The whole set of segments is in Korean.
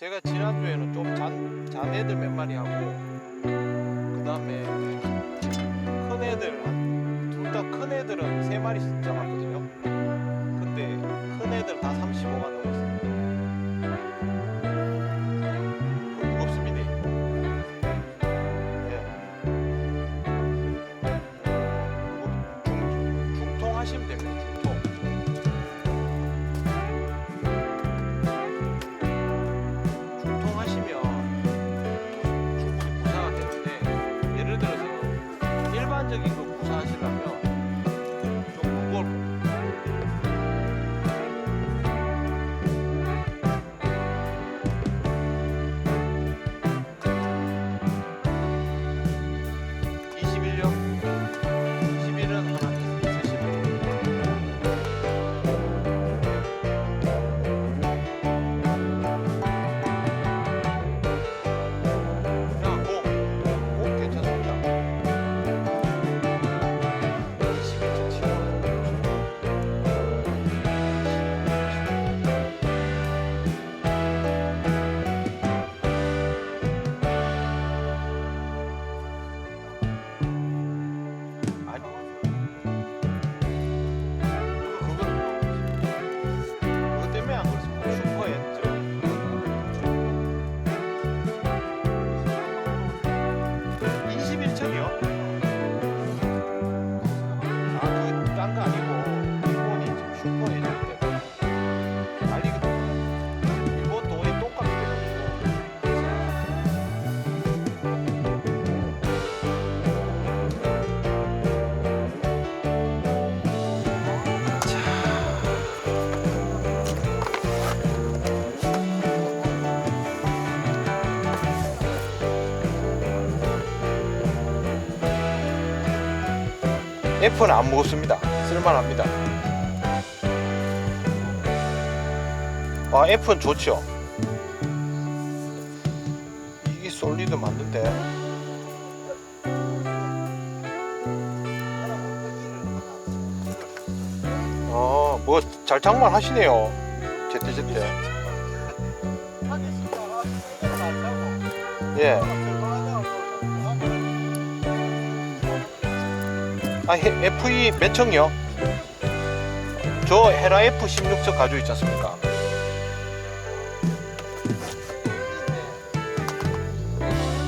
제가 지난주에는 좀 잔 애들 몇 마리 하고, 그 다음에 큰 애들, 둘 다 큰 애들은 3마리씩 잡았거든요. 근데 큰 애들 다 35가 넘었어요. 그 무겁습니다. 예. 중통 하시면 됩니다. 중통. 중통하시면 충분히 구사가 되는데, 예를 들어서 일반적인 거 구사하시려면 좀 무거울 겁니다. 21년, 21은 하나 있으시면 자, 공 괜찮습니다. 21점 치고 아니, 그것 때문에 안 그렇습니다. 슈퍼했죠. 21층이요? 아, 그 딴 거 아니고 일본이 지금 슈퍼해질 때문에 난리거든요. 일본 돈이 똥값이 돼가지고. F는 안 무겁습니다. 쓸만합니다. 아, F는 좋죠. 이게 솔리드 맞는데. 뭐 잘 장만 하시네요. 제때. 예. 아, FE 몇 층이요? 저 헤라 F16층 가지고 있지 않습니까?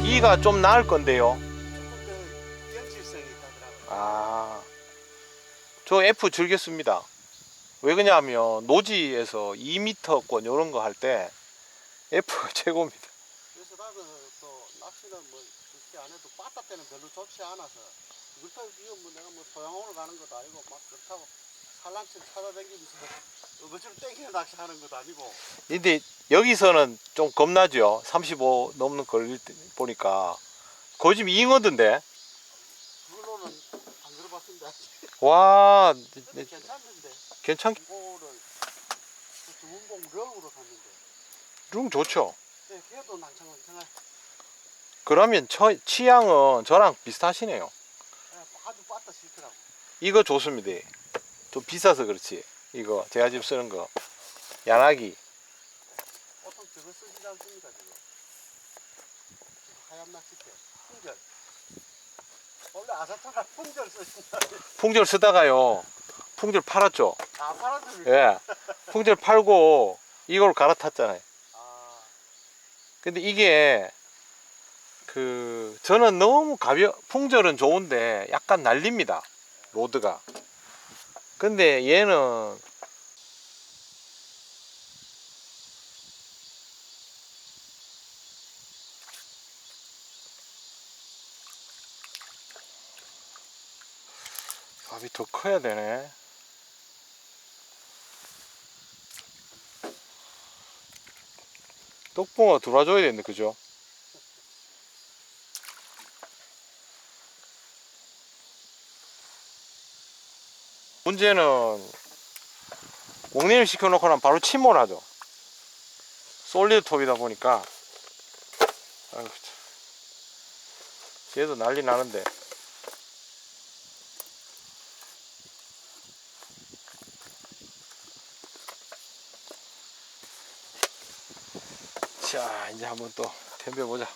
E가 좀 나을 건데요. 아, 저 F 즐겼습니다. 왜 그러냐면 노지에서 2m권 이런 거 할 때 F가 최고입니다. 그래서 나는 또 낚시는 뭐 그렇게 안 해도 바다 때는 별로 좋지 않아서 그렇다고 이건 뭐 내가 뭐 소양호를 가는 것도 아니고 막 그렇다고 산란층 찾아다니면서 어거지로 땡기는 낚시하는 것도 아니고. 근데 여기서는 좀 겁나죠. 35 넘는 걸 보니까 거의 지금 잉어던데. 그걸로는 안 걸어봤습니다. 와, 근데 괜찮은데 괜찮. 이거를 주문봉 령으로 갔는데 룽 좋죠. 네, 걔도 낭창낭창해. 그러면 취향은 저랑 비슷하시네요. 네, 아주 빠따 싫더라고. 이거 좋습니다. 좀 비싸서 그렇지. 이거 제가 지금 쓰는 거 야나기. 보통 저거 쓰지 않습니다 지금. 하얀 낚싯대 풍절. 원래 아사차가 풍절 쓰신다. 풍절 쓰다가요. 풍절 팔았죠. 아 팔았습니까? 예. 풍절 팔고 이걸 갈아탔잖아요. 아 근데 이게 저는 너무 풍절은 좋은데 약간 날립니다. 로드가. 근데 얘는 밥이 더 커야 되네. 떡붕어 들어와줘야 되는데, 그죠? 문제는 옥내를 시켜놓고 나면 바로 침몰하죠. 솔리드 톱이다 보니까. 아이고, 얘도 난리 나는데. 자, 이제 한번 또 덤벼보자.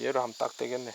얘로 하면 딱 되겠네.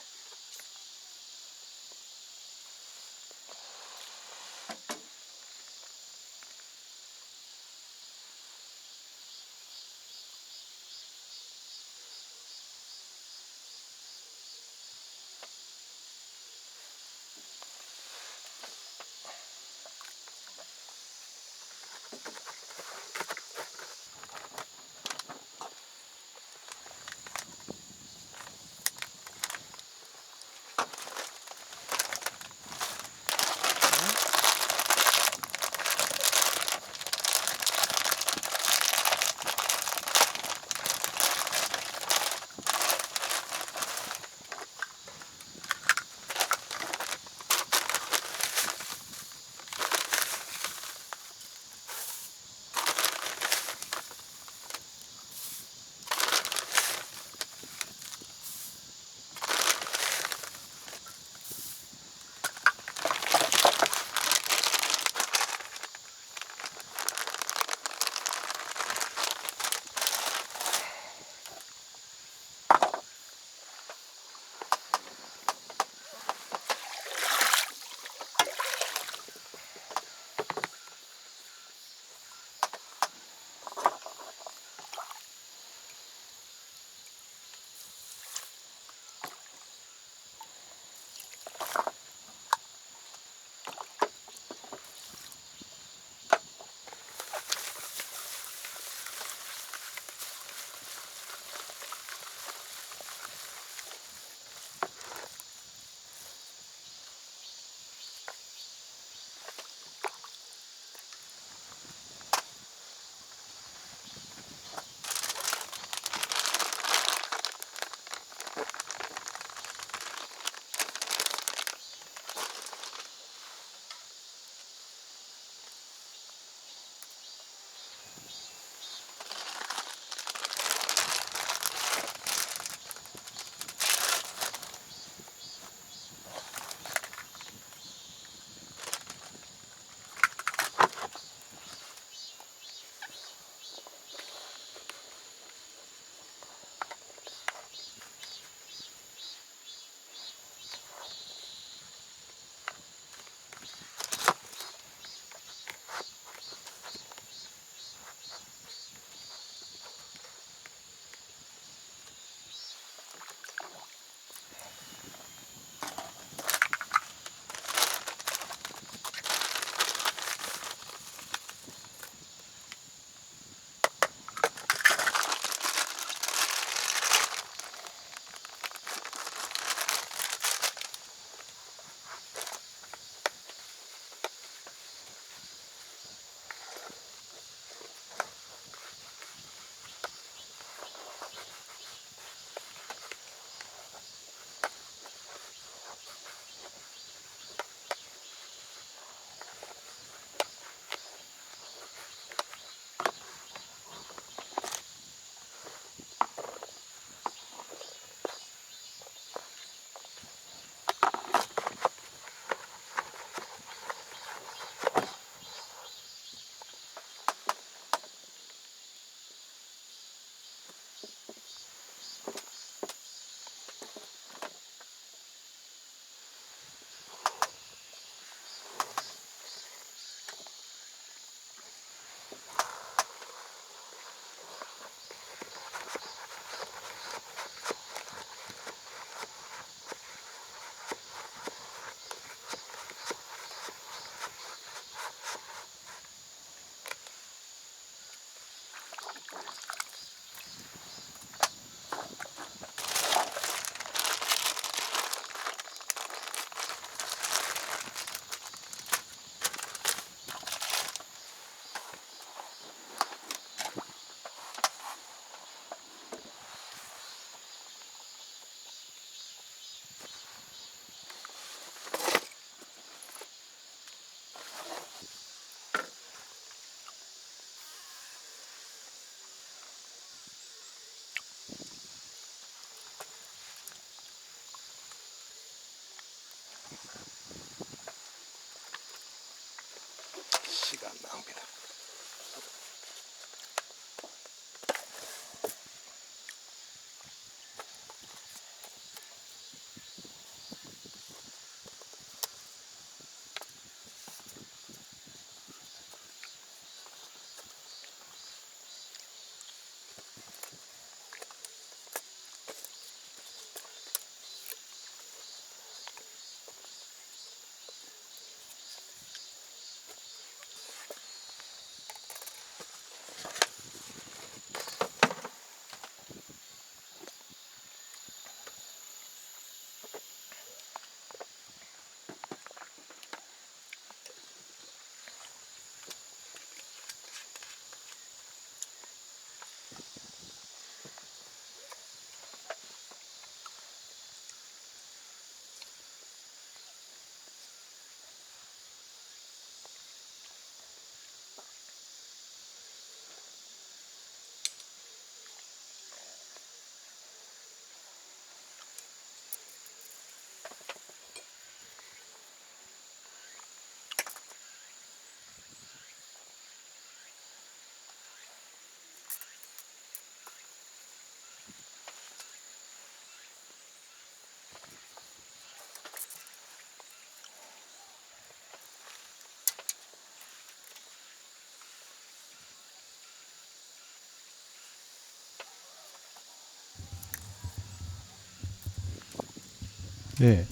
네,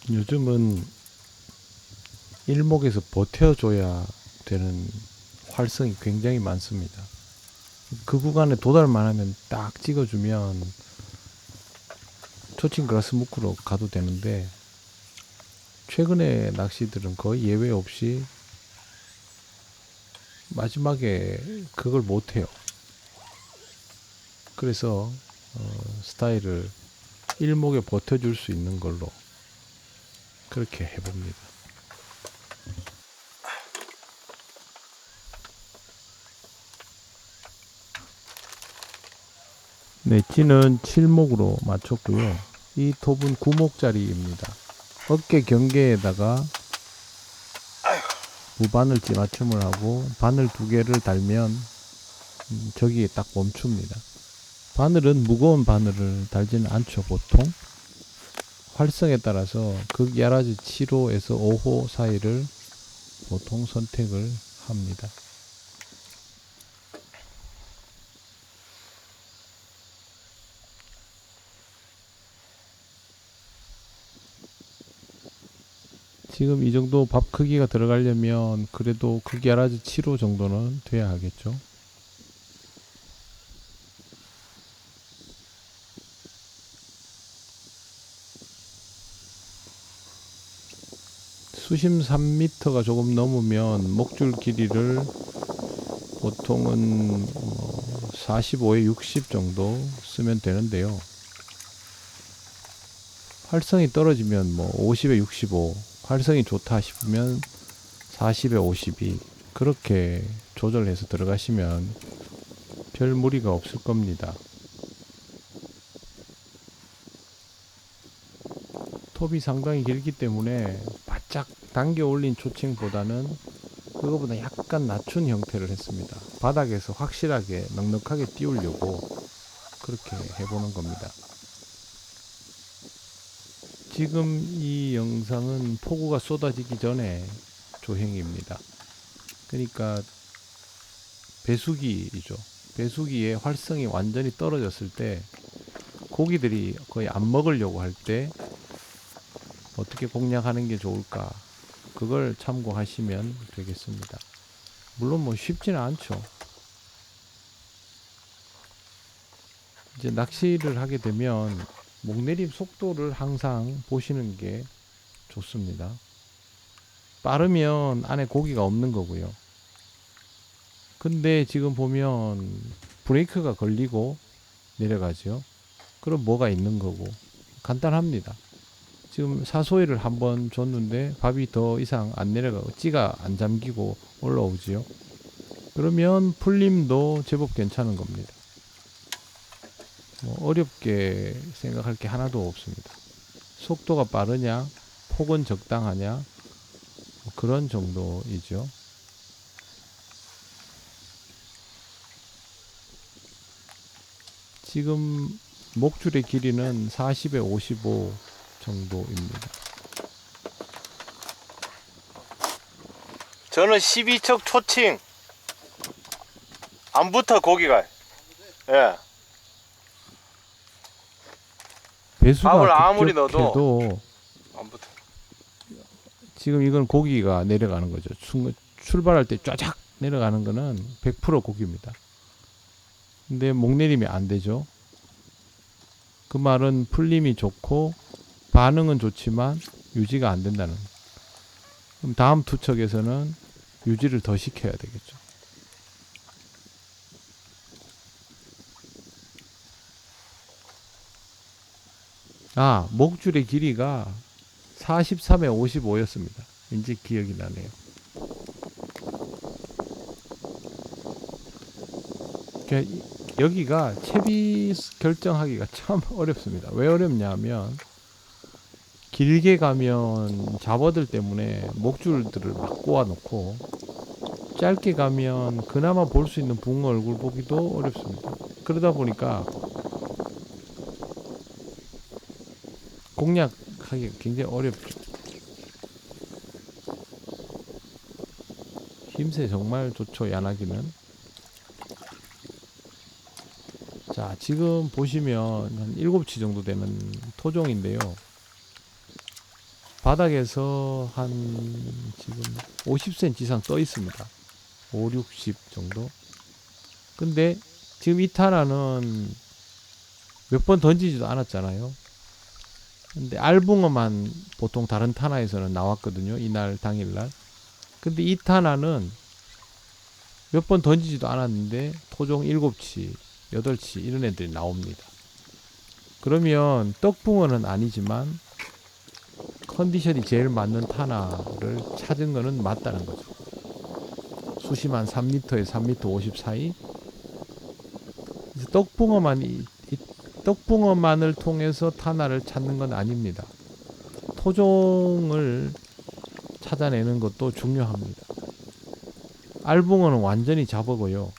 요즘은 일목에서 버텨줘야 되는 활성이 굉장히 많습니다. 그 구간에 도달만 하면 딱 찍어주면 초칭 그라스무크로 가도 되는데, 최근에 낚시들은 거의 예외 없이 마지막에 그걸 못해요. 그래서 스타일을 일목에 버텨줄 수 있는 걸로 그렇게 해봅니다. 네, 찌는 7목으로 맞췄고요. 이 톱은 9목짜리입니다. 어깨 경계에다가 무바늘찌 맞춤을 하고 바늘 2개를 달면 저기에 딱 멈춥니다. 바늘은 무거운 바늘을 달지는 않죠. 보통 활성에 따라서 극야라지 7호에서 5호 사이를 보통 선택을 합니다. 지금 이 정도 밥 크기가 들어가려면 그래도 극야라지 7호 정도는 돼야 하겠죠. 수심 3m가 조금 넘으면 목줄 길이를 보통은 45에 60 정도 쓰면 되는데요. 활성이 떨어지면 50에 65, 활성이 좋다 싶으면 40에 52, 그렇게 조절해서 들어가시면 별 무리가 없을 겁니다. 톱이 상당히 길기 때문에 바짝 당겨 올린 초칭보다는 그거보다 약간 낮춘 형태를 했습니다. 바닥에서 확실하게 넉넉하게 띄우려고 그렇게 해보는 겁니다. 지금 이 영상은 폭우가 쏟아지기 전에 조행입니다. 그러니까 배수기이죠. 배수기의 활성이 완전히 떨어졌을 때 고기들이 거의 안 먹으려고 할 때 어떻게 공략하는 게 좋을까, 그걸 참고하시면 되겠습니다. 물론 쉽지는 않죠. 이제 낚시를 하게 되면 목내림 속도를 항상 보시는 게 좋습니다. 빠르면 안에 고기가 없는 거고요. 근데 지금 보면 브레이크가 걸리고 내려가죠. 그럼 뭐가 있는 거고, 간단합니다. 지금 사소리를 한번 줬는데 밥이 더 이상 안 내려가고 찌가 안 잠기고 올라오지요. 그러면 풀림도 제법 괜찮은 겁니다. 어렵게 생각할 게 하나도 없습니다. 속도가 빠르냐, 폭은 적당하냐, 그런 정도이죠. 지금 목줄의 길이는 40에 55 정도입니다. 저는 12척 초칭 안 붙어 고기가. 예. 배수가 밥을 아무리 급격해도 안 붙어. 지금 이건 고기가 내려가는 거죠. 출발할 때 쫙쫙 내려가는 거는 100% 고기입니다. 근데 목내림이 안 되죠. 그 말은 풀림이 좋고 반응은 좋지만 유지가 안 된다는. 그럼 다음 투척에서는 유지를 더 시켜야 되겠죠. 목줄의 길이가 43에 55였습니다. 이제 기억이 나네요. 여기가 채비 결정하기가 참 어렵습니다. 왜 어렵냐면 길게 가면 잡어들 때문에 목줄들을 막 꼬아 놓고, 짧게 가면 그나마 볼 수 있는 붕어 얼굴 보기도 어렵습니다. 그러다 보니까 공략하기 굉장히 어렵죠. 힘새 정말 좋죠, 야나기는. 자, 지금 보시면 한 7치 정도 되는 토종인데요. 바닥에서 한 지금 50cm 이상 떠 있습니다. 5, 60 정도. 근데 지금 이 타나는 몇 번 던지지도 않았잖아요. 근데 알붕어만 보통 다른 타나에서는 나왔거든요. 이날 당일날. 근데 이 타나는 몇 번 던지지도 않았는데 토종 7치, 8치 이런 애들이 나옵니다. 그러면 떡붕어는 아니지만 컨디션이 제일 맞는 타나를 찾은 거는 맞다는 거죠. 수심한 3m에 3m 50 사이. 그래서 떡붕어만을 통해서 타나를 찾는 건 아닙니다. 토종을 찾아내는 것도 중요합니다. 알붕어는 완전히 잡어고요.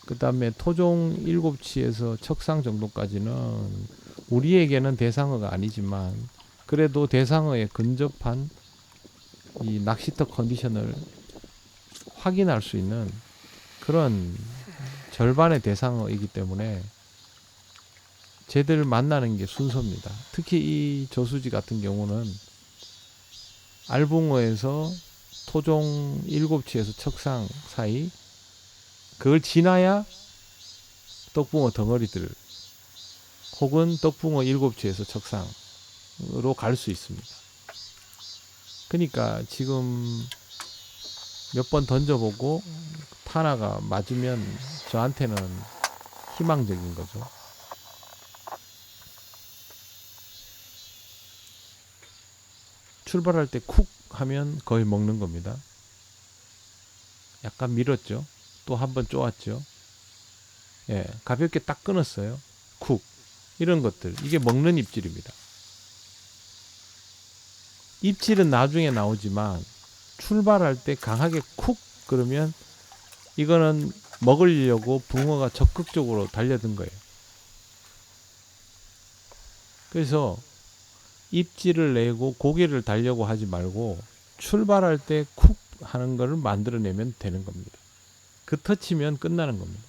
그 다음에 토종 7치에서 척상 정도까지는 우리에게는 대상어가 아니지만 그래도 대상어에 근접한 이 낚시터 컨디션을 확인할 수 있는 그런 절반의 대상어이기 때문에 쟤들 만나는 게 순서입니다. 특히 이 저수지 같은 경우는 알붕어에서 토종 7치에서 척상 사이 그걸 지나야 떡붕어 덩어리들 혹은 떡붕어 7치에서 척상으로 갈 수 있습니다. 그러니까 지금 몇 번 던져보고 타나가 맞으면 저한테는 희망적인 거죠. 출발할 때 쿡 하면 거의 먹는 겁니다. 약간 밀었죠. 또 한 번 쪼았죠. 예, 가볍게 딱 끊었어요. 쿡. 이런 것들. 이게 먹는 입질입니다. 입질은 나중에 나오지만 출발할 때 강하게 쿡 그러면 이거는 먹으려고 붕어가 적극적으로 달려든 거예요. 그래서 입질을 내고 고개를 달려고 하지 말고 출발할 때 쿡 하는 거를 만들어내면 되는 겁니다. 그 터치면 끝나는 겁니다.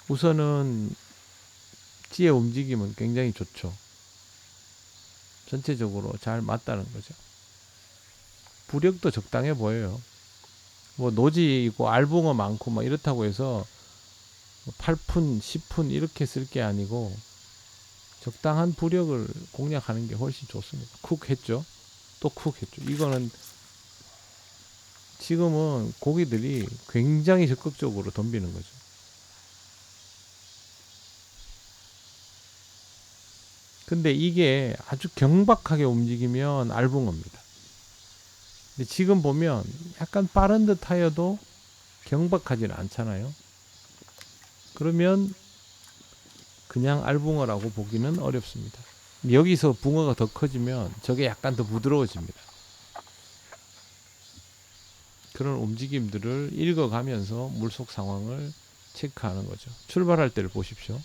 우선은 찌의 움직임은 굉장히 좋죠. 전체적으로 잘 맞다는 거죠. 부력도 적당해 보여요. 뭐 노지 있고 알붕어 많고 막 이렇다고 해서 8푼, 10푼 이렇게 쓸 게 아니고 적당한 부력을 공략하는 게 훨씬 좋습니다. 쿡 했죠. 또 쿡 했죠. 이거는 지금은 고기들이 굉장히 적극적으로 덤비는 거죠. 근데 이게 아주 경박하게 움직이면 알붕어입니다. 근데 지금 보면 약간 빠른 듯 하여도 경박하지는 않잖아요. 그러면 그냥 알붕어라고 보기는 어렵습니다. 여기서 붕어가 더 커지면 저게 약간 더 부드러워집니다. 그런 움직임들을 읽어가면서 물속 상황을 체크하는 거죠. 출발할 때를 보십시오.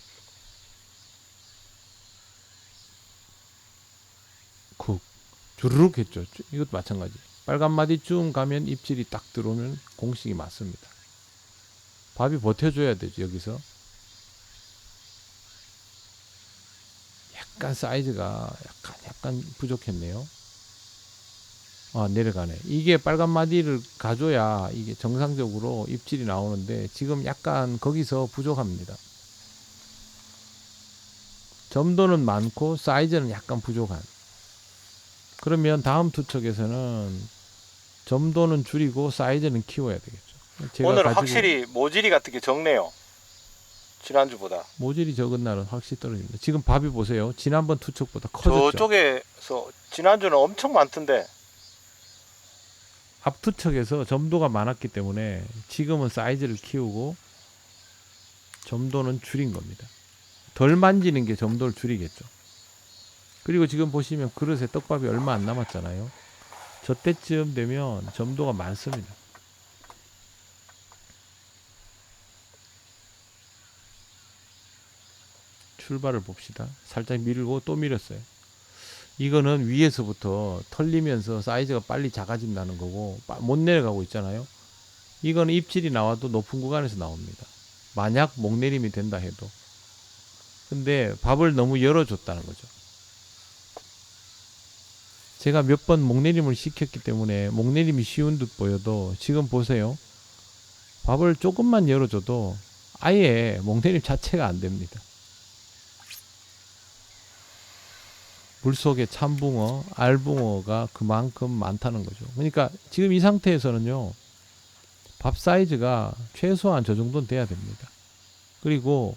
쿡 주르륵 했죠. 이것도 마찬가지. 빨간 마디 쭉 가면 입질이 딱 들어오면 공식이 맞습니다. 밥이 버텨줘야 되죠. 여기서 약간 사이즈가 약간 부족했네요. 아, 내려가네. 이게 빨간 마디를 가줘야 이게 정상적으로 입질이 나오는데 지금 약간 거기서 부족합니다. 점도는 많고 사이즈는 약간 부족한. 그러면 다음 투척에서는 점도는 줄이고 사이즈는 키워야 되겠죠. 제가 오늘은 가지고 확실히 모질이 같은 게 적네요. 지난주보다. 모질이 적은 날은 확실히 떨어집니다. 지금 밥이 보세요. 지난번 투척보다 커졌죠. 저쪽에서 지난주는 엄청 많던데. 앞투척에서 점도가 많았기 때문에 지금은 사이즈를 키우고 점도는 줄인 겁니다. 덜 만지는 게 점도를 줄이겠죠. 그리고 지금 보시면 그릇에 떡밥이 얼마 안 남았잖아요. 저 때쯤 되면 점도가 많습니다. 출발을 봅시다. 살짝 밀고 또 밀었어요. 이거는 위에서부터 털리면서 사이즈가 빨리 작아진다는 거고 못 내려가고 있잖아요. 이거는 입질이 나와도 높은 구간에서 나옵니다. 만약 목내림이 된다 해도. 근데 밥을 너무 열어줬다는 거죠. 제가 몇 번 목내림을 시켰기 때문에 목내림이 쉬운 듯 보여도 지금 보세요. 밥을 조금만 열어줘도 아예 목내림 자체가 안 됩니다. 물속에 참붕어, 알붕어가 그만큼 많다는 거죠. 그러니까 지금 이 상태에서는요. 밥 사이즈가 최소한 저 정도는 돼야 됩니다. 그리고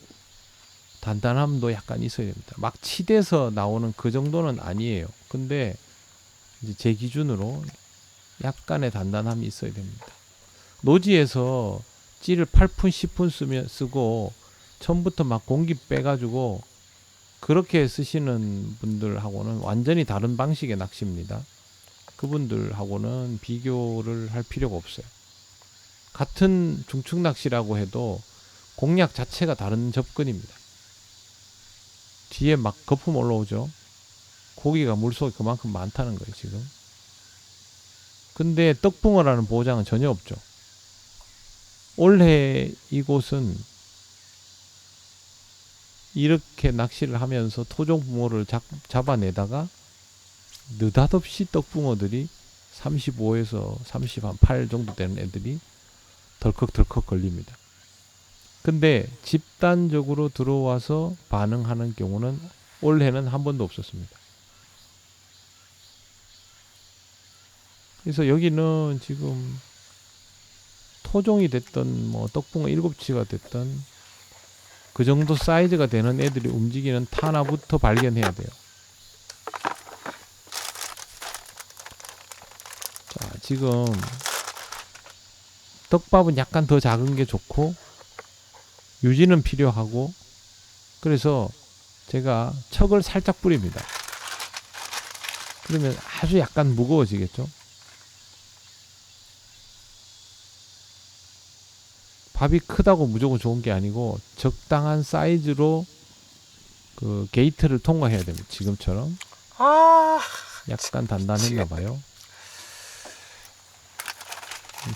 단단함도 약간 있어야 됩니다. 막 치대서 나오는 그 정도는 아니에요. 근데 이제 제 기준으로 약간의 단단함이 있어야 됩니다. 노지에서 찌를 8푼, 10푼 쓰고 처음부터 막 공기 빼가지고 그렇게 쓰시는 분들하고는 완전히 다른 방식의 낚시입니다. 그분들하고는 비교를 할 필요가 없어요. 같은 중축 낚시라고 해도 공략 자체가 다른 접근입니다. 뒤에 막 거품 올라오죠. 고기가 물속에 그만큼 많다는 거예요, 지금. 근데 떡붕어라는 보장은 전혀 없죠. 올해 이곳은 이렇게 낚시를 하면서 토종붕어를 잡아내다가 느닷없이 떡붕어들이 35에서 38 정도 되는 애들이 덜컥덜컥 걸립니다. 근데 집단적으로 들어와서 반응하는 경우는 올해는 한 번도 없었습니다. 그래서 여기는 지금 토종이 됐던 뭐 떡붕어 7치가 됐던 그 정도 사이즈가 되는 애들이 움직이는 타나부터 발견해야 돼요. 자, 지금 떡밥은 약간 더 작은 게 좋고 유지는 필요하고 그래서 제가 척을 살짝 뿌립니다. 그러면 아주 약간 무거워지겠죠. 밥이 크다고 무조건 좋은 게 아니고 적당한 사이즈로 그 게이트를 통과해야 됩니다. 지금처럼 약간 단단했나 봐요.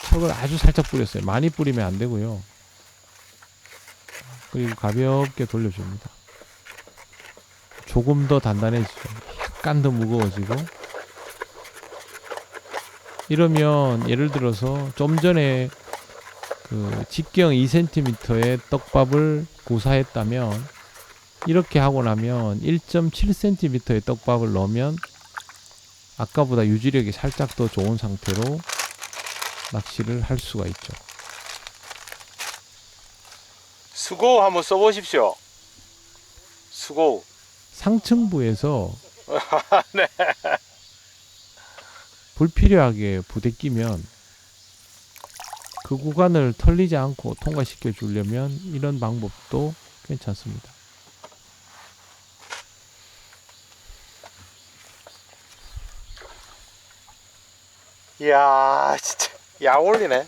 척을 아주 살짝 뿌렸어요. 많이 뿌리면 안 되고요. 그리고 가볍게 돌려줍니다. 조금 더 단단해지죠. 약간 더 무거워지고 이러면 예를 들어서 좀 전에 그 직경 2cm의 떡밥을 구사했다면 이렇게 하고 나면 1.7cm의 떡밥을 넣으면 아까보다 유지력이 살짝 더 좋은 상태로 낚시를 할 수가 있죠. 수고 한번 써보십시오. 수고. 상층부에서 네. 불필요하게 부대끼면 그 구간을 털리지 않고 통과시켜 주려면 이런 방법도 괜찮습니다. 이야, 진짜 약 올리네.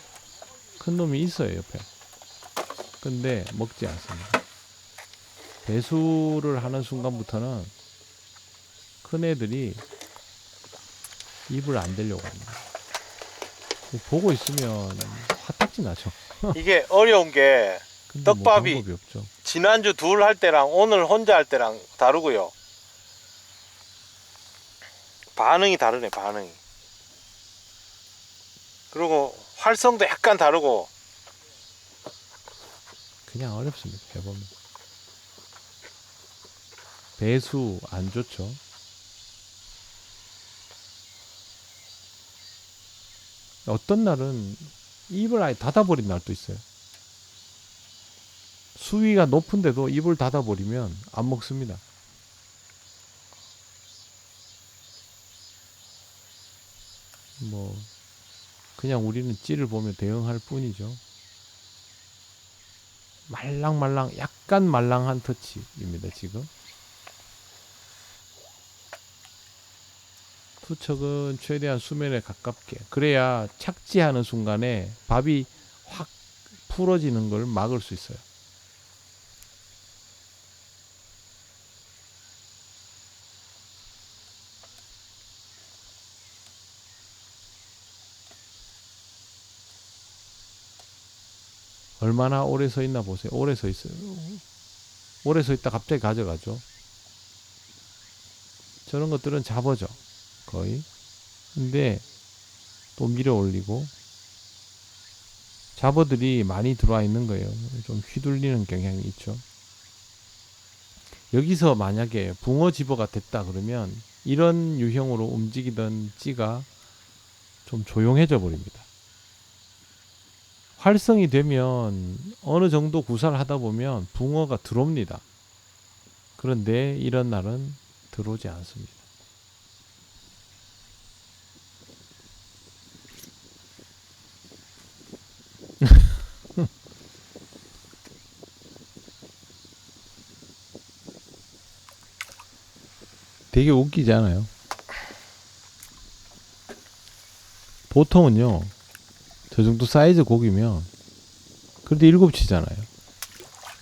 큰 놈이 있어요, 옆에. 근데 먹지 않습니다. 배수를 하는 순간부터는 큰 애들이 입을 안 대려고 합니다. 보고 있으면 화딱지 나죠. 이게 어려운 게 근데 떡밥이 뭐 방법이 없죠. 지난주 둘 할 때랑 오늘 혼자 할 때랑 다르고요. 반응이 다르네, 반응이. 그리고 활성도 약간 다르고. 그냥 어렵습니다. 해보면. 배수 안 좋죠. 어떤 날은 입을 아예 닫아버린 날도 있어요. 수위가 높은데도 입을 닫아버리면 안 먹습니다. 뭐 그냥 우리는 찌를 보며 대응할 뿐이죠. 말랑말랑 약간 말랑한 터치입니다. 지금 투척은 최대한 수면에 가깝게 그래야 착지하는 순간에 밥이 확 풀어지는 걸 막을 수 있어요. 얼마나 오래 서 있나 보세요. 오래 서 있어요. 오래 서 있다 갑자기 가져가죠. 저런 것들은 잡어죠. 거의. 근데 또 밀어 올리고 잡어들이 많이 들어와 있는 거예요. 좀 휘둘리는 경향이 있죠. 여기서 만약에 붕어 집어가 됐다 그러면 이런 유형으로 움직이던 찌가 좀 조용해져 버립니다. 활성이 되면 어느 정도 구사를 하다 보면 붕어가 들어옵니다. 그런데 이런 날은 들어오지 않습니다. 되게 웃기지 않아요? 보통은요, 저 정도 사이즈 고기면 그래도 7치잖아요.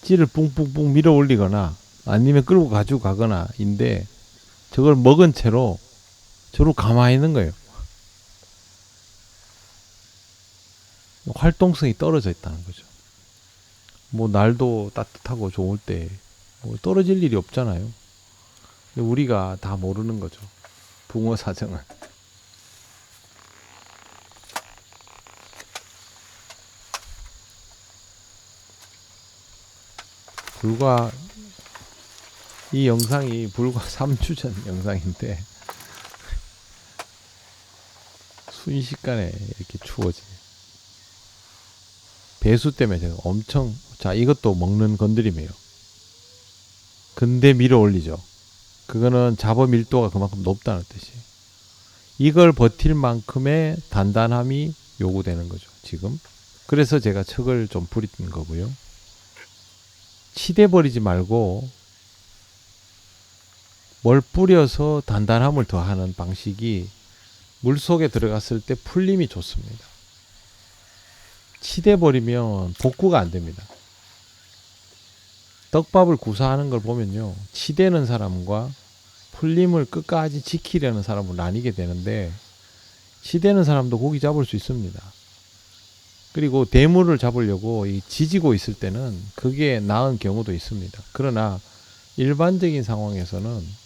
찌를 뿡뿡뿡 밀어 올리거나 아니면 끌고 가지고 가거나 인데 저걸 먹은 채로 저로 가만히 있는 거예요. 활동성이 떨어져 있다는 거죠. 뭐 날도 따뜻하고 좋을 때 뭐 떨어질 일이 없잖아요. 근데 우리가 다 모르는 거죠. 붕어 사정은. 이 영상이 불과 3주 전 영상인데 순식간에 이렇게 추워지네. 배수 때문에 제가 엄청, 자, 이것도 먹는 건드림이에요. 근데 밀어 올리죠. 그거는 잡어 밀도가 그만큼 높다는 뜻이에요. 이걸 버틸 만큼의 단단함이 요구되는 거죠, 지금. 그래서 제가 척을 좀 부리는 거고요. 치대버리지 말고 뭘 뿌려서 단단함을 더하는 방식이 물속에 들어갔을 때 풀림이 좋습니다. 치대버리면 복구가 안 됩니다. 떡밥을 구사하는 걸 보면요, 치대는 사람과 풀림을 끝까지 지키려는 사람으로 나뉘게 되는데, 치대는 사람도 고기 잡을 수 있습니다. 그리고 대물을 잡으려고 지지고 있을 때는 그게 나은 경우도 있습니다. 그러나 일반적인 상황에서는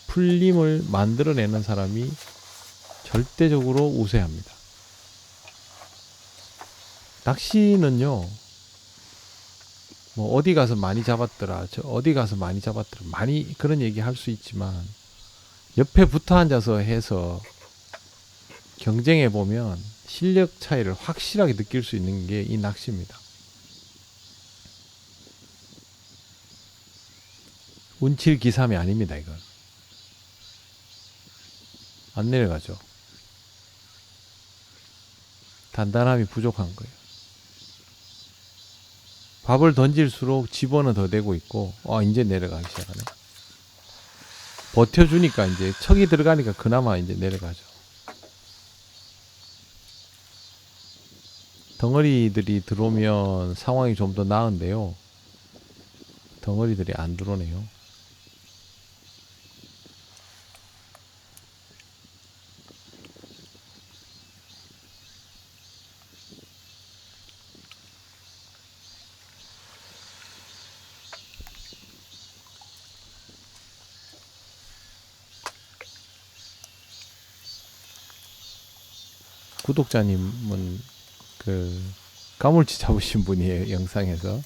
풀림을 만들어내는 사람이 절대적으로 우세합니다. 낚시는요, 뭐 어디 가서 많이 잡았더라, 저 어디 가서 많이 잡았더라, 많이 그런 얘기 할 수 있지만 옆에 붙어 앉아서 해서 경쟁해 보면 실력 차이를 확실하게 느낄 수 있는 게 이 낚시입니다. 운칠기삼이 아닙니다. 이건 안 내려가죠. 단단함이 부족한 거예요. 밥을 던질수록 집어는 더 되고 있고, 이제 내려가기 시작하네. 버텨주니까 이제 척이 들어가니까 그나마 이제 내려가죠. 덩어리들이 들어오면 상황이 좀 더 나은데요. 덩어리들이 안 들어오네요. 구독자님은 그 가물치 잡으신 분이에요. 영상에서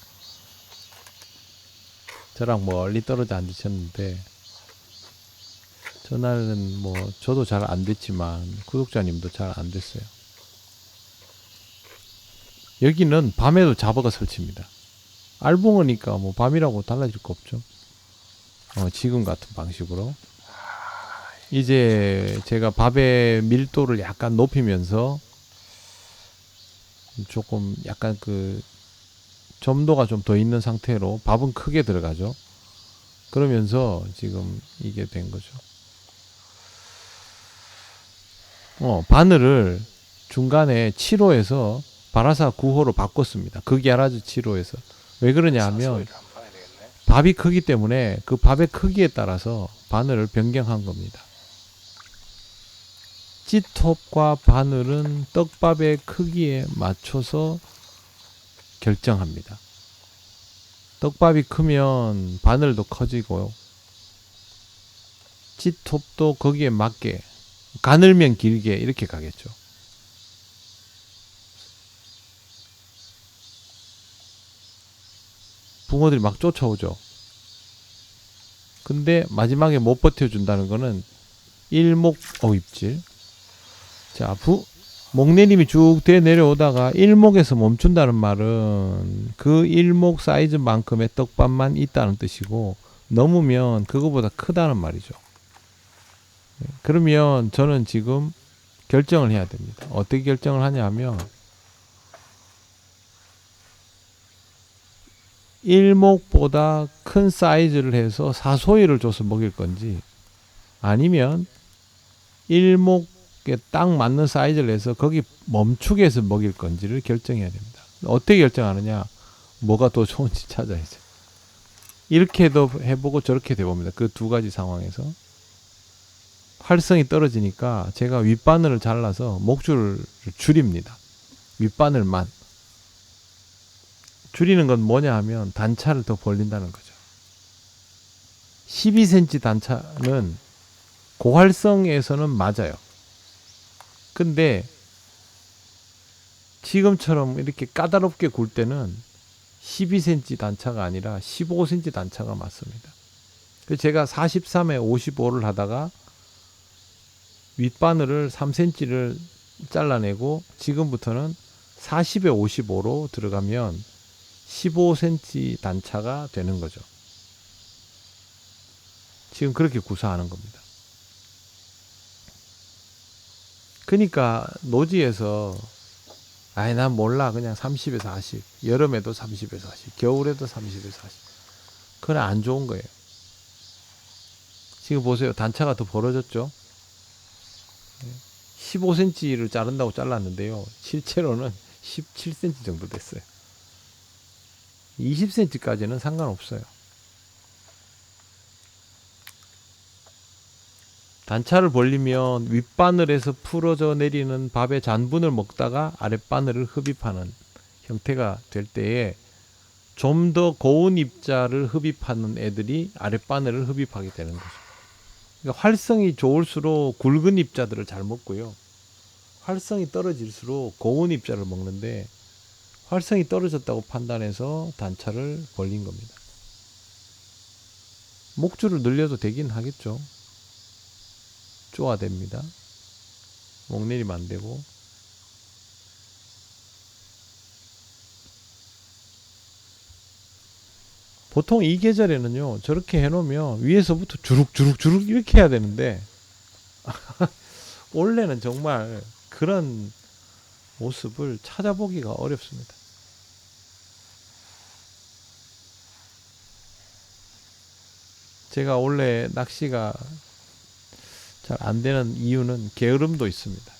저랑 멀리 떨어져 앉으셨는데, 전날은 뭐 저도 잘 안 됐지만 구독자님도 잘 안 됐어요. 여기는 밤에도 잡어가 설치입니다. 알붕어니까 뭐 밤이라고 달라질 거 없죠. 지금 같은 방식으로 이제 제가 밥의 밀도를 약간 높이면서 조금 약간 그 점도가 좀 더 있는 상태로 밥은 크게 들어가죠. 그러면서 지금 이게 된 거죠. 바늘을 중간에 7호에서 바라사 9호로 바꿨습니다. 극야라즈 7호에서. 왜 그러냐 하면 밥이 크기 때문에 그 밥의 크기에 따라서 바늘을 변경한 겁니다. 찌톱과 바늘은 떡밥의 크기에 맞춰서 결정합니다. 떡밥이 크면 바늘도 커지고요. 찌톱도 거기에 맞게 가늘면 길게 이렇게 가겠죠. 붕어들이 막 쫓아오죠. 근데 마지막에 못 버텨준다는 거는 일목입질. 자, 목내림이 쭉 대 내려오다가 일목에서 멈춘다는 말은 그 일목 사이즈만큼의 떡밥만 있다는 뜻이고 넘으면 그거보다 크다는 말이죠. 그러면 저는 지금 결정을 해야 됩니다. 어떻게 결정을 하냐면 일목보다 큰 사이즈를 해서 사소리를 줘서 먹일 건지 아니면 일목에 딱 맞는 사이즈를 해서 거기 멈추게 해서 먹일 건지를 결정해야 됩니다. 어떻게 결정하느냐? 뭐가 더 좋은지 찾아야죠. 이렇게도 해보고 저렇게도 해봅니다. 그 두 가지 상황에서 활성이 떨어지니까 제가 윗바늘을 잘라서 목줄을 줄입니다. 윗바늘만. 줄이는 건 뭐냐 하면 단차를 더 벌린다는 거죠. 12cm 단차는 고활성에서는 맞아요. 근데 지금처럼 이렇게 까다롭게 굴 때는 12cm 단차가 아니라 15cm 단차가 맞습니다. 그래서 제가 43에 55를 하다가 윗바늘을 3cm를 잘라내고 지금부터는 40에 55로 들어가면 15cm 단차가 되는 거죠. 지금 그렇게 구사하는 겁니다. 그러니까 노지에서 아이 난 몰라 그냥 30에 40 여름에도 30에 40 겨울에도 30에 40 그건 안 좋은 거예요. 지금 보세요. 단차가 더 벌어졌죠. 15cm를 자른다고 잘랐는데요. 실제로는 17cm 정도 됐어요. 20cm까지는 상관없어요. 단차를 벌리면 윗바늘에서 풀어져 내리는 밥의 잔분을 먹다가 아랫바늘을 흡입하는 형태가 될 때에 좀 더 고운 입자를 흡입하는 애들이 아랫바늘을 흡입하게 되는 거죠. 그러니까 활성이 좋을수록 굵은 입자들을 잘 먹고요. 활성이 떨어질수록 고운 입자를 먹는데 활성이 떨어졌다고 판단해서 단차를 벌린 겁니다. 목줄을 늘려도 되긴 하겠죠. 쪼아댑니다. 목내림 안 되고. 보통 이 계절에는요, 저렇게 해놓으면 위에서부터 주룩주룩 이렇게 해야 되는데, 원래는 정말 그런 모습을 찾아보기가 어렵습니다. 제가 원래 낚시가 잘 안 되는 이유는 게으름도 있습니다.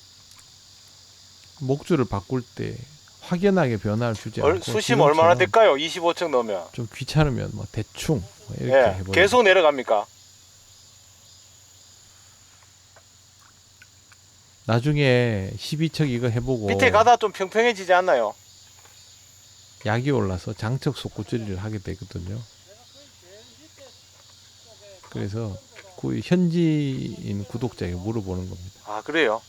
목줄을 바꿀 때 확연하게 변화를 주지 않고 수심 얼마나 될까요? 25층 넣으면 좀 귀찮으면 뭐 대충 뭐 이렇게 예, 해버려요. 계속 내려갑니까? 나중에 12척 이거 해보고 밑에 가다 좀 평평해지지 않나요? 약이 올라서 장척 속구줄이를 하게 되거든요. 그래서 그 현지인 구독자에게 물어보는 겁니다. 아 그래요?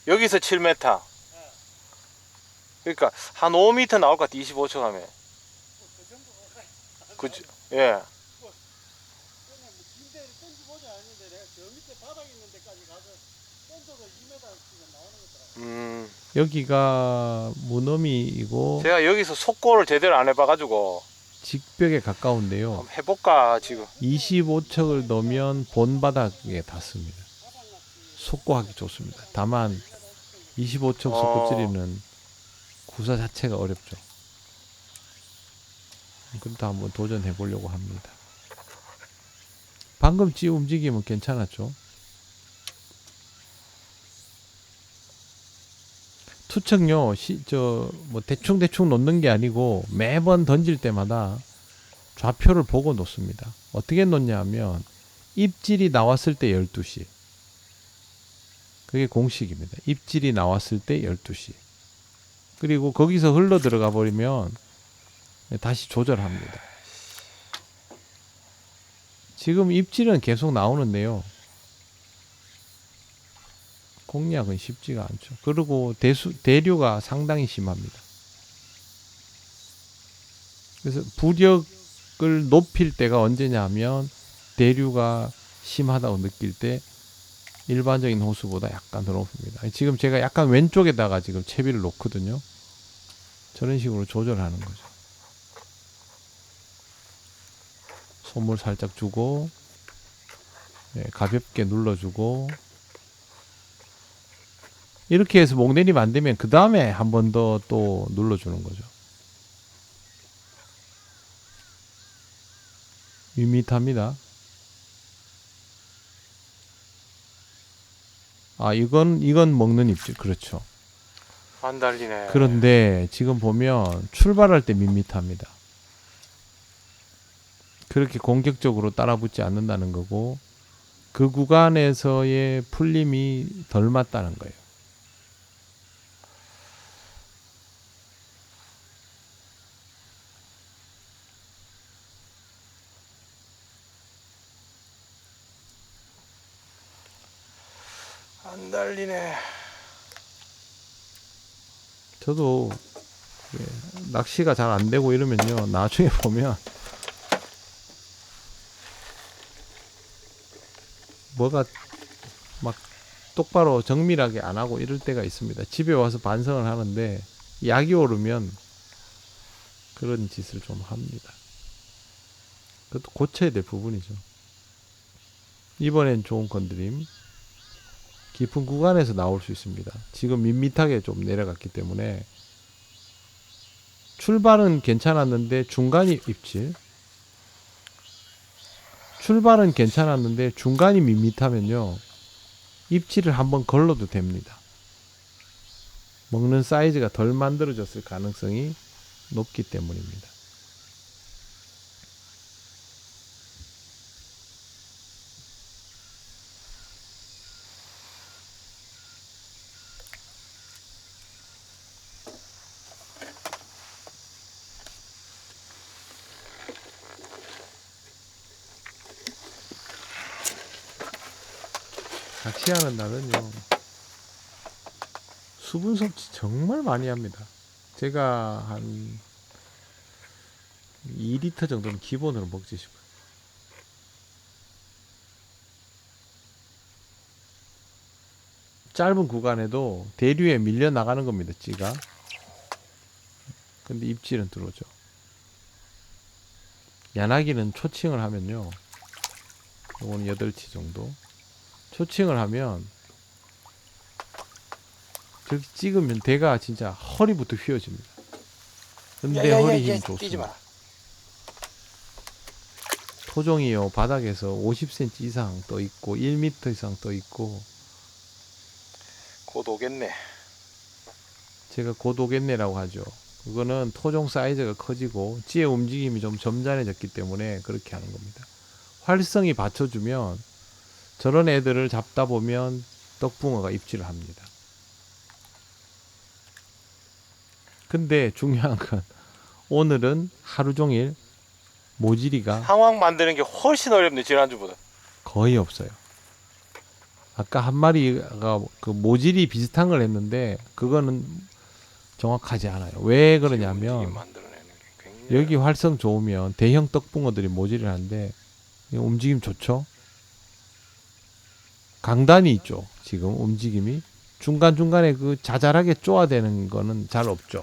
여기서 7m. 그러니까 한 5m 나올 것 같아. 25초 하면. 그죠? 예. 여기가 무너미이고 제가 여기서 속고를 제대로 안 해봐가지고 직벽에 가까운데요. 한번 해볼까 지금. 25척을 넣으면 본바닥에 닿습니다. 속고하기 좋습니다. 다만 25척 속구찌리는 구사 자체가 어렵죠. 그것도 한번 도전해 보려고 합니다. 방금 찌 움직임은 괜찮았죠. 투척요, 뭐 대충 놓는 게 아니고 매번 던질 때마다 좌표를 보고 놓습니다. 어떻게 놓냐 하면 입질이 나왔을 때 12시, 그게 공식입니다. 입질이 나왔을 때 12시. 그리고 거기서 흘러 들어가 버리면 다시 조절합니다. 지금 입질은 계속 나오는데요. 공략은 쉽지가 않죠. 그리고 대류가 상당히 심합니다. 그래서 부력을 높일 때가 언제냐 하면 대류가 심하다고 느낄 때 일반적인 호수보다 약간 더 높습니다. 지금 제가 약간 왼쪽에다가 지금 채비를 놓거든요. 저런 식으로 조절하는 거죠. 손물 살짝 주고, 네, 가볍게 눌러주고, 이렇게 해서 목내림 안 되면 그 다음에 한 번 더 또 눌러주는 거죠. 밋밋합니다. 아, 이건 먹는 입질. 그렇죠. 안 달리네. 그런데 지금 보면 출발할 때 밋밋합니다. 그렇게 공격적으로 따라붙지 않는다는 거고, 그 구간에서의 풀림이 덜 맞다는 거예요. 안 달리네. 저도 낚시가 잘 안 되고 이러면요, 나중에 보면 뭐가 막 똑바로 정밀하게 안 하고 이럴 때가 있습니다. 집에 와서 반성을 하는데 약이 오르면 그런 짓을 좀 합니다. 그것도 고쳐야 될 부분이죠. 이번엔 좋은 건드림. 깊은 구간에서 나올 수 있습니다. 지금 밋밋하게 좀 내려갔기 때문에 출발은 괜찮았는데 중간이 입질. 출발은 괜찮았는데 중간이 밋밋하면요, 입질을 한번 걸러도 됩니다. 먹는 사이즈가 덜 만들어졌을 가능성이 높기 때문입니다. 낚시하는 날은요, 수분 섭취 정말 많이 합니다. 제가 한 2리터 정도는 기본으로 먹지 싶어요. 짧은 구간에도 대류에 밀려 나가는 겁니다, 찌가. 근데 입질은 들어오죠. 야나기는 초칭을 하면요, 이거는 8치 정도. 초칭을 하면 그렇게 찍으면 대가 진짜 허리부터 휘어집니다. 근데 허리 힘 뛰지 좋습니다. 마. 토종이요, 바닥에서 50cm 이상 떠 있고 1m 이상 떠 있고, 곧 오겠네. 제가 곧 오겠네라고 하죠. 그거는 토종 사이즈가 커지고 찌의 움직임이 좀 점잖해졌기 때문에 그렇게 하는 겁니다. 활성이 받쳐주면 저런 애들을 잡다 보면 떡붕어가 입질을 합니다. 근데 중요한 건 오늘은 하루 종일 모지리가 상황 만드는 게 훨씬 어렵네, 지난주보다. 거의 없어요. 아까 한 마리가 그 모질이 비슷한 걸 했는데 그거는 정확하지 않아요. 왜 그러냐면 만들어내는 게 굉장히 여기 활성 좋으면 대형 떡붕어들이 모질을 하는데 움직임 좋죠? 강단이 있죠. 지금 움직임이 중간중간에 그 자잘하게 쪼아대는 거는 잘 없죠.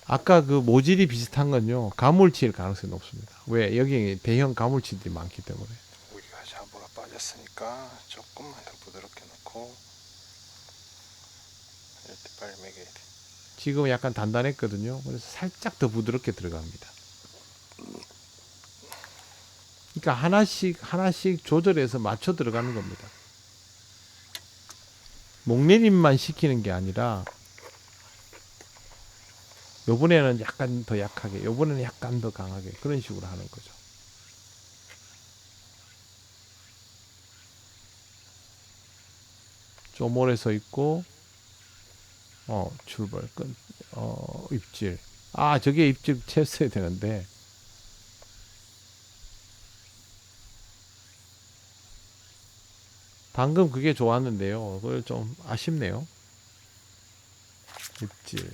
아까 그 모질이 비슷한 건요, 가물치일 가능성이 높습니다. 왜? 여기 대형 가물치들이 많기 때문에. 우리가 자부가 빠졌으니까 조금만 더 부드럽게 넣고 이렇게 빨리 먹여야 돼. 지금 약간 단단했거든요. 그래서 살짝 더 부드럽게 들어갑니다. 그러니까 하나씩 조절해서 맞춰 들어가는 겁니다. 목내림만 시키는 게 아니라 요번에는 약간 더 약하게, 요번에는 약간 더 강하게, 그런 식으로 하는 거죠. 좀 오래 서 있고, 출발 끝, 입질. 아, 저게 입질 챘어야 되는데. 방금 그게 좋았는데요. 그걸 좀 아쉽네요. 입질.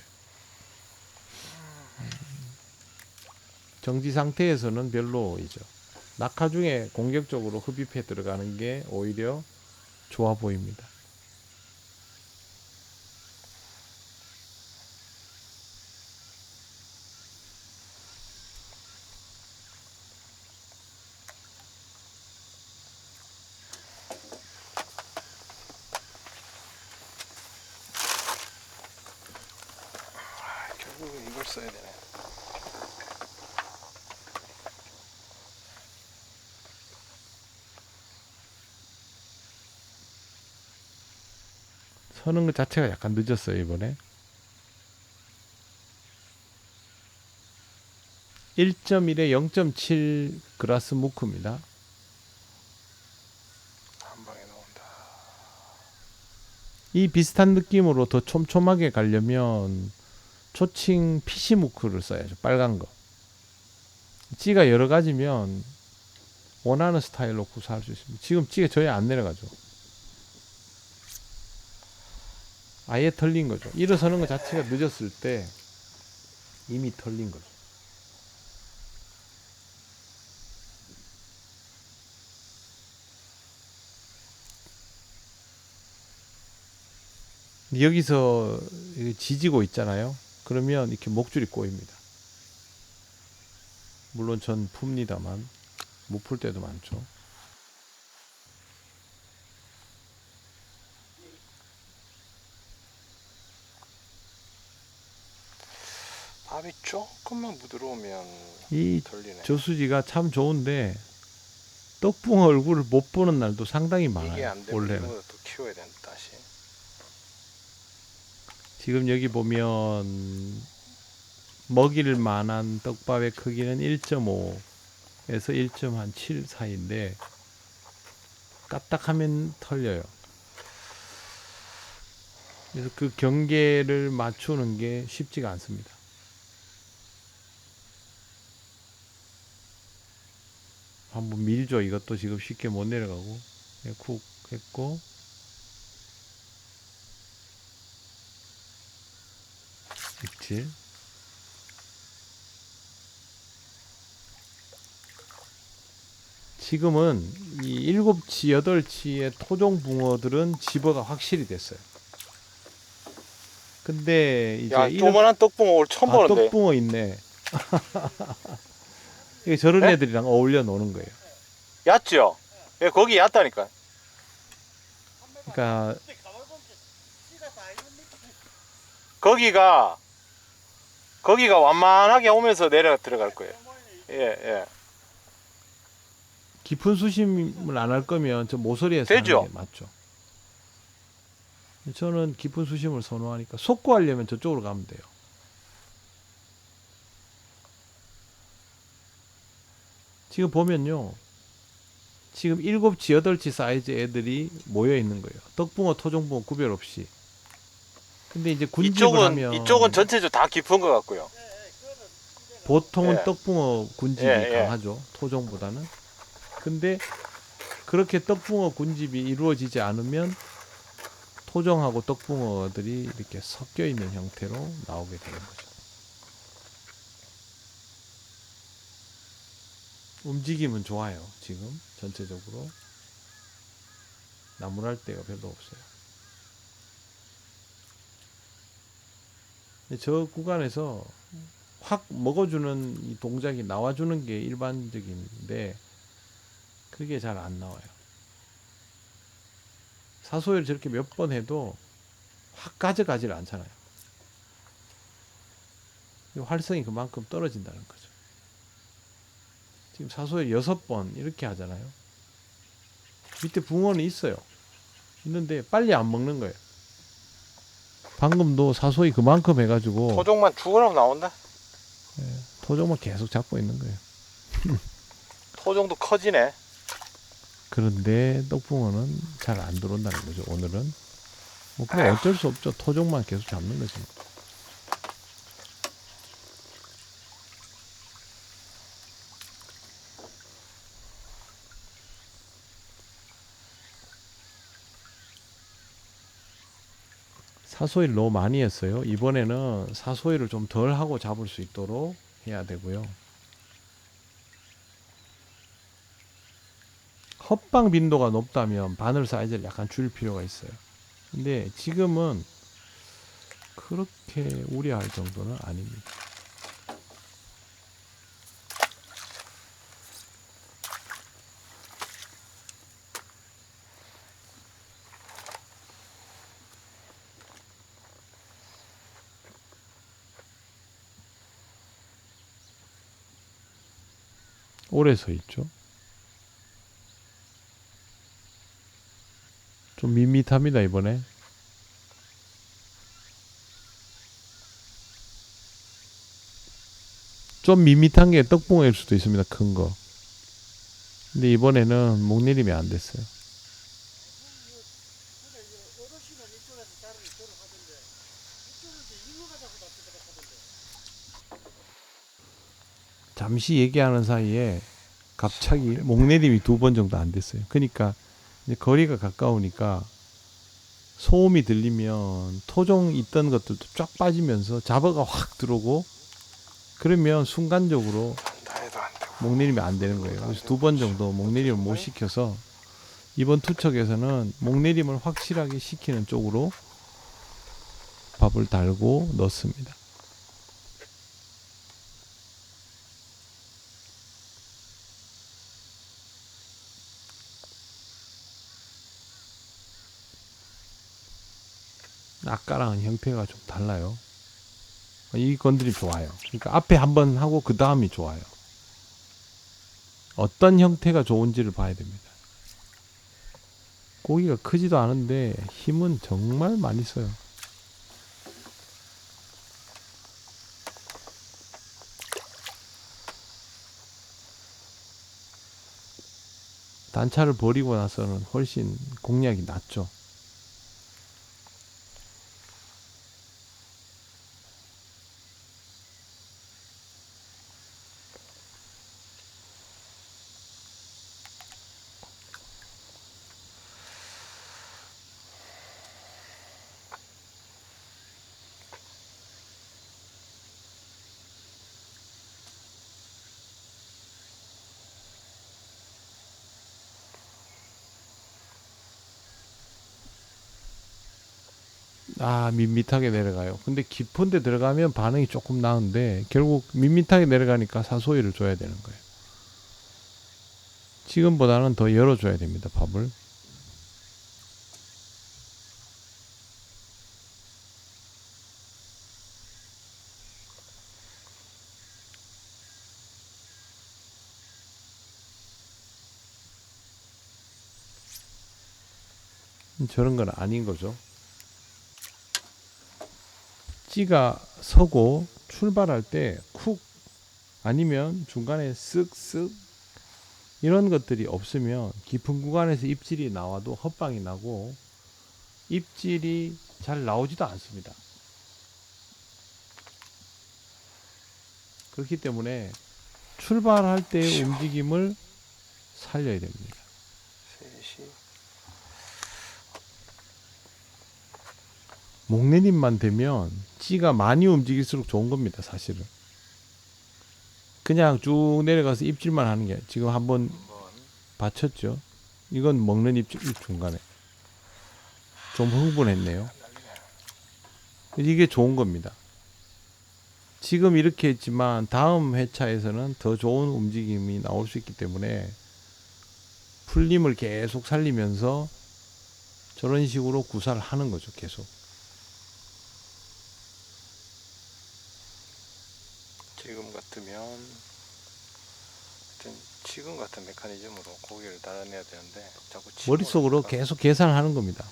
정지 상태에서는 별로이죠. 낙하 중에 공격적으로 흡입해 들어가는 게 오히려 좋아 보입니다. 결국은 이걸 써야 되네. 서는 것 자체가 약간 늦었어요, 이번에. 1.1에 0.7 그라스 무크입니다. 한 방에 나온다. 이 비슷한 느낌으로 더 촘촘하게 가려면 초칭 PC 무크를 써야죠. 빨간 거. 찌가 여러 가지면 원하는 스타일로 구사할 수 있습니다. 지금 찌가 저에 안 내려가죠. 아예 털린 거죠. 일어서는 것 자체가 늦었을 때 이미 털린 거죠. 여기서 지지고 있잖아요. 그러면 이렇게 목줄이 꼬입니다. 물론 전 풉니다만 못 풀 때도 많죠. 밥이 조금만 부드러우면 이 덜리네. 저수지가 참 좋은데 떡붕어 얼굴을 못 보는 날도 상당히 이게 많아요. 안 되면 원래는. 이거보다 더 키워야 된다 다시. 지금 여기 보면 먹일 만한 떡밥의 크기는 1.5에서 1.7 사이인데 까딱하면 털려요. 그래서 그 경계를 맞추는 게 쉽지가 않습니다. 한번 밀죠. 이것도 지금 쉽게 못 내려가고. 쿡 했고. 입질. 지금은 이 7치, 8치의 토종 붕어들은 집어가 확실히 됐어요. 근데 이제 야, 조만한 떡붕어 오늘 처음 보는데. 떡붕어 있네. 이게 저런 네? 애들이랑 어울려 노는 거예요. 얕죠? 예, 거기 얕다니까. 그러니까 근데 가만히 보면 씨가 다 있는 느낌. 거기가 완만하게 오면서 내려 들어갈 거예요. 예, 예. 깊은 수심을 안 할 거면 저 모서리에서 되죠? 하는 게 맞죠. 저는 깊은 수심을 선호하니까 속고하려면 저쪽으로 가면 돼요. 지금 보면요. 지금 7치, 8치 사이즈 애들이 모여 있는 거예요. 떡붕어, 토종붕어 구별 없이. 근데 이제 군집을 하면 이쪽은 전체적으로 다 깊은 것 같고요. 보통은 예. 떡붕어 군집이 예, 예. 강하죠. 토종보다는. 근데 그렇게 떡붕어 군집이 이루어지지 않으면 토종하고 떡붕어들이 이렇게 섞여 있는 형태로 나오게 되는 거죠. 움직임은 좋아요. 지금 전체적으로 나무랄 데가 별로 없어요. 근데 저 구간에서 확 먹어주는 이 동작이 나와주는 게 일반적인데 그게 잘 안 나와요. 사소리를 저렇게 몇 번 해도 확 가져가질 않잖아요. 활성이 그만큼 떨어진다는 거죠. 지금 사소리 6번 이렇게 하잖아요. 밑에 붕어는 있어요. 있는데 빨리 안 먹는 거예요. 방금도 사소리 그만큼 해가지고 토종만 죽으라고 나온다. 토종만 계속 잡고 있는 거예요. 토종도 커지네. 그런데 떡붕어는 잘 안 들어온다는 거죠. 오늘은 뭐 그럼 어쩔 수 없죠. 토종만 계속 잡는 거지. 사소리를 너무 많이 했어요. 이번에는 사소리를 좀 덜 하고 잡을 수 있도록 해야 되고요. 헛방 빈도가 높다면 바늘 사이즈를 약간 줄 필요가 있어요. 근데 지금은 그렇게 우려할 정도는 아닙니다. 오래 서 있죠. 좀 밋밋합니다 이번에. 좀 밋밋한 게 떡붕어일 수도 있습니다. 큰 거. 근데 이번에는 목내림이 안 됐어요. 근데 어르신은 이쪽에서 자르는 저를 하던데 이쪽에서 잉어가 자꾸 납치가 하던데. 잠시 얘기하는 사이에 갑자기 목내림이 2번 정도 안 됐어요. 그러니까 이제 거리가 가까우니까 소음이 들리면 토종 있던 것들도 쫙 빠지면서 잡어가 확 들어오고 그러면 순간적으로 다 해도 안 되고. 목내림이 안 되는 거예요. 그래서 2번 정도 목내림을 못 시켜서 이번 투척에서는 목내림을 확실하게 시키는 쪽으로 밥을 달고 넣습니다. 아까랑은 형태가 좀 달라요. 이 건들이 좋아요. 그러니까 앞에 한번 하고 그 다음이 좋아요. 어떤 형태가 좋은지를 봐야 됩니다. 고기가 크지도 않은데 힘은 정말 많이 써요. 단차를 버리고 나서는 훨씬 공략이 낫죠. 밋밋하게 내려가요. 근데 깊은 데 들어가면 반응이 조금 나은데 결국 밋밋하게 내려가니까 사소리를 줘야 되는 거예요. 지금보다는 더 열어줘야 됩니다. 밥을. 저런 건 아닌 거죠. 찌가 서고 출발할 때 쿡 아니면 중간에 쓱쓱 이런 것들이 없으면 깊은 구간에서 입질이 나와도 헛방이 나고 입질이 잘 나오지도 않습니다. 그렇기 때문에 출발할 때의 움직임을 살려야 됩니다. 3시. 목내림만 되면 찌가 많이 움직일수록 좋은 겁니다. 사실은. 그냥 쭉 내려가서 입질만 하는 게 지금 한번 받쳤죠. 이건 먹는 입질 중간에 좀 흥분했네요. 이게 좋은 겁니다. 지금 이렇게 했지만 다음 회차에서는 더 좋은 움직임이 나올 수 있기 때문에 풀림을 계속 살리면서 저런 식으로 구사를 하는 거죠. 계속. 지금 같으면 하여튼 지금 같은 메커니즘으로 고기를 달아내야 되는데 자꾸 머릿속으로 계속 계산하는 겁니다.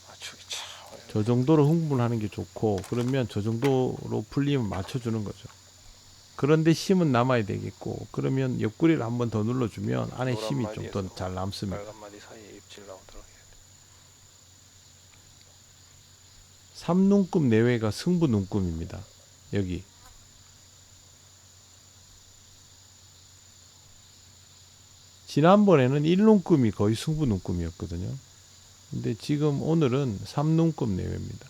맞추기 참 어려워. 저 정도로 흥분하는 게 좋고 그러면 저 정도로 풀림을 맞춰주는 거죠. 그런데 힘은 남아야 되겠고 그러면 옆구리를 한 번 더 눌러주면 안에 노란 힘이 좀 더 마디에서 잘 남습니다. 빨간 마디 사이에 입질 나오도록 해야 돼. 3눈금 내외가 승부 눈금입니다. 여기 지난번에는 1눈금이 거의 승부 눈금이었거든요. 근데 지금 오늘은 3눈금 내외입니다.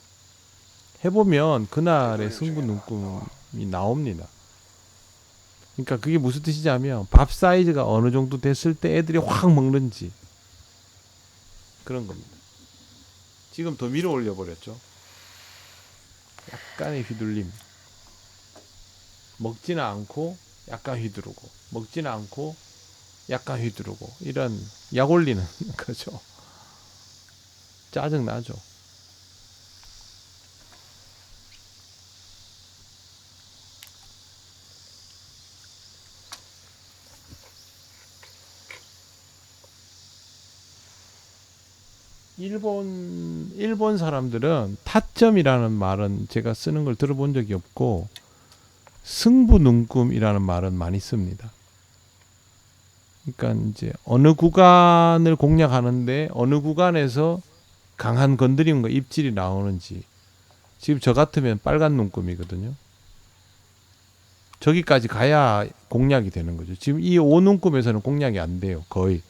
해보면 그날의 승부 눈금이 나옵니다. 그러니까 그게 무슨 뜻이냐면 밥 사이즈가 어느 정도 됐을 때 애들이 확 먹는지 그런 겁니다. 지금 더 밀어 올려 버렸죠. 약간의 휘둘림. 먹지는 않고 약간 휘두르고, 먹지는 않고 약간 휘두르고, 이런 약 올리는 거죠. 짜증 나죠. 일본 사람들은 타점이라는 말은 제가 쓰는 걸 들어본 적이 없고 승부 눈금이라는 말은 많이 씁니다. 그러니까 이제 어느 구간을 공략하는데 어느 구간에서 강한 건드림과 입질이 나오는지. 지금 저 같으면 빨간 눈금이거든요. 저기까지 가야 공략이 되는 거죠. 지금 이 5눈금에서는 공략이 안 돼요. 거의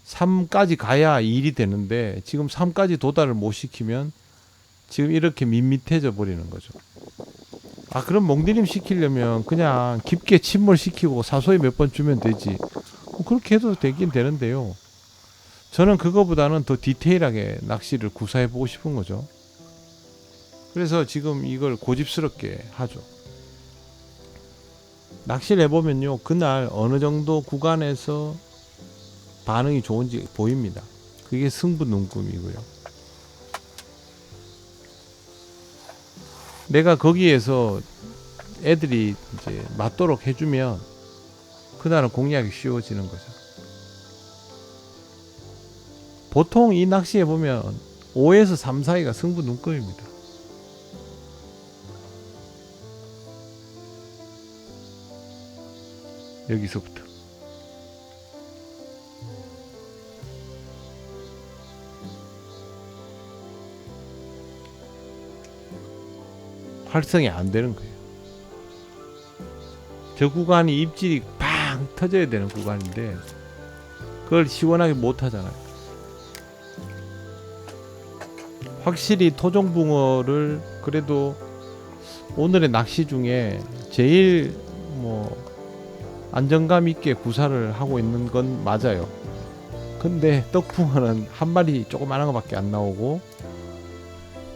3까지 가야 2일이 되는데 지금 3까지 도달을 못 시키면 지금 이렇게 밋밋해져 버리는 거죠. 아, 그럼 멍디림 시키려면 그냥 깊게 침몰시키고 사소히 몇 번 주면 되지. 그렇게 해도 되긴 되는데요. 저는 그거보다는 더 디테일하게 낚시를 구사해 보고 싶은 거죠. 그래서 지금 이걸 고집스럽게 하죠. 낚시를 해보면요, 그날 어느 정도 구간에서 반응이 좋은지 보입니다. 그게 승부 눈금이고요. 내가 거기에서 애들이 이제 맞도록 해주면 그날은 공략이 쉬워지는 거죠. 보통 이 낚시에 보면 5에서 3 사이가 승부 눈금입니다. 여기서부터 활성이 안 되는 거예요. 저 구간이 입질이 팡 터져야 되는 구간인데 그걸 시원하게 못 하잖아요. 확실히 토종붕어를 그래도 오늘의 낚시 중에 제일 뭐 안정감 있게 구사를 하고 있는 건 맞아요. 근데 떡붕어는 한 마리 조그만한 거밖에 안 나오고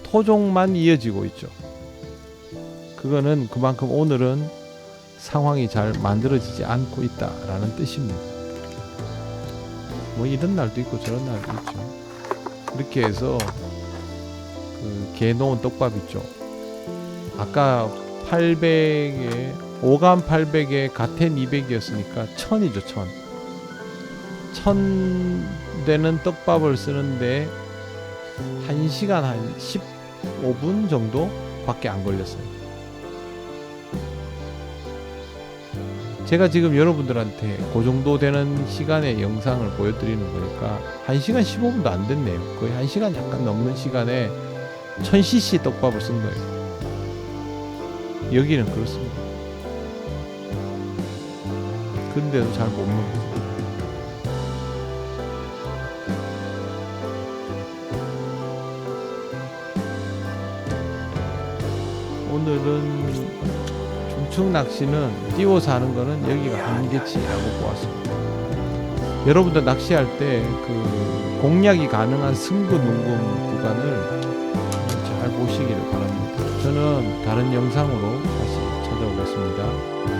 토종만 이어지고 있죠. 그거는 그만큼 오늘은 상황이 잘 만들어지지 않고 있다라는 뜻입니다. 뭐 이런 날도 있고 저런 날도 있죠. 이렇게 해서 그 개 놓은 떡밥 있죠. 아까 800에 5감 800에 가텐 200이었으니까 1000이죠. 1000 되는 떡밥을 쓰는데 1시간 한 15분 정도 밖에 안 걸렸어요. 제가 지금 여러분들한테 그 정도 되는 시간의 영상을 보여드리는 거니까 1시간 15분도 안 됐네요. 거의 1시간 약간 넘는 시간에 1000cc 떡밥을 쓴 거예요. 여기는 그렇습니다. 근데도 잘 못 먹죠. 오늘은 중층 낚시는 띄워서 하는 거는 여기가 한계치라고 보았습니다. 여러분들 낚시할 때 그 공략이 가능한 승부 눈금 구간을 잘 보시기를 바랍니다. 저는 다른 영상으로 다시 찾아오겠습니다.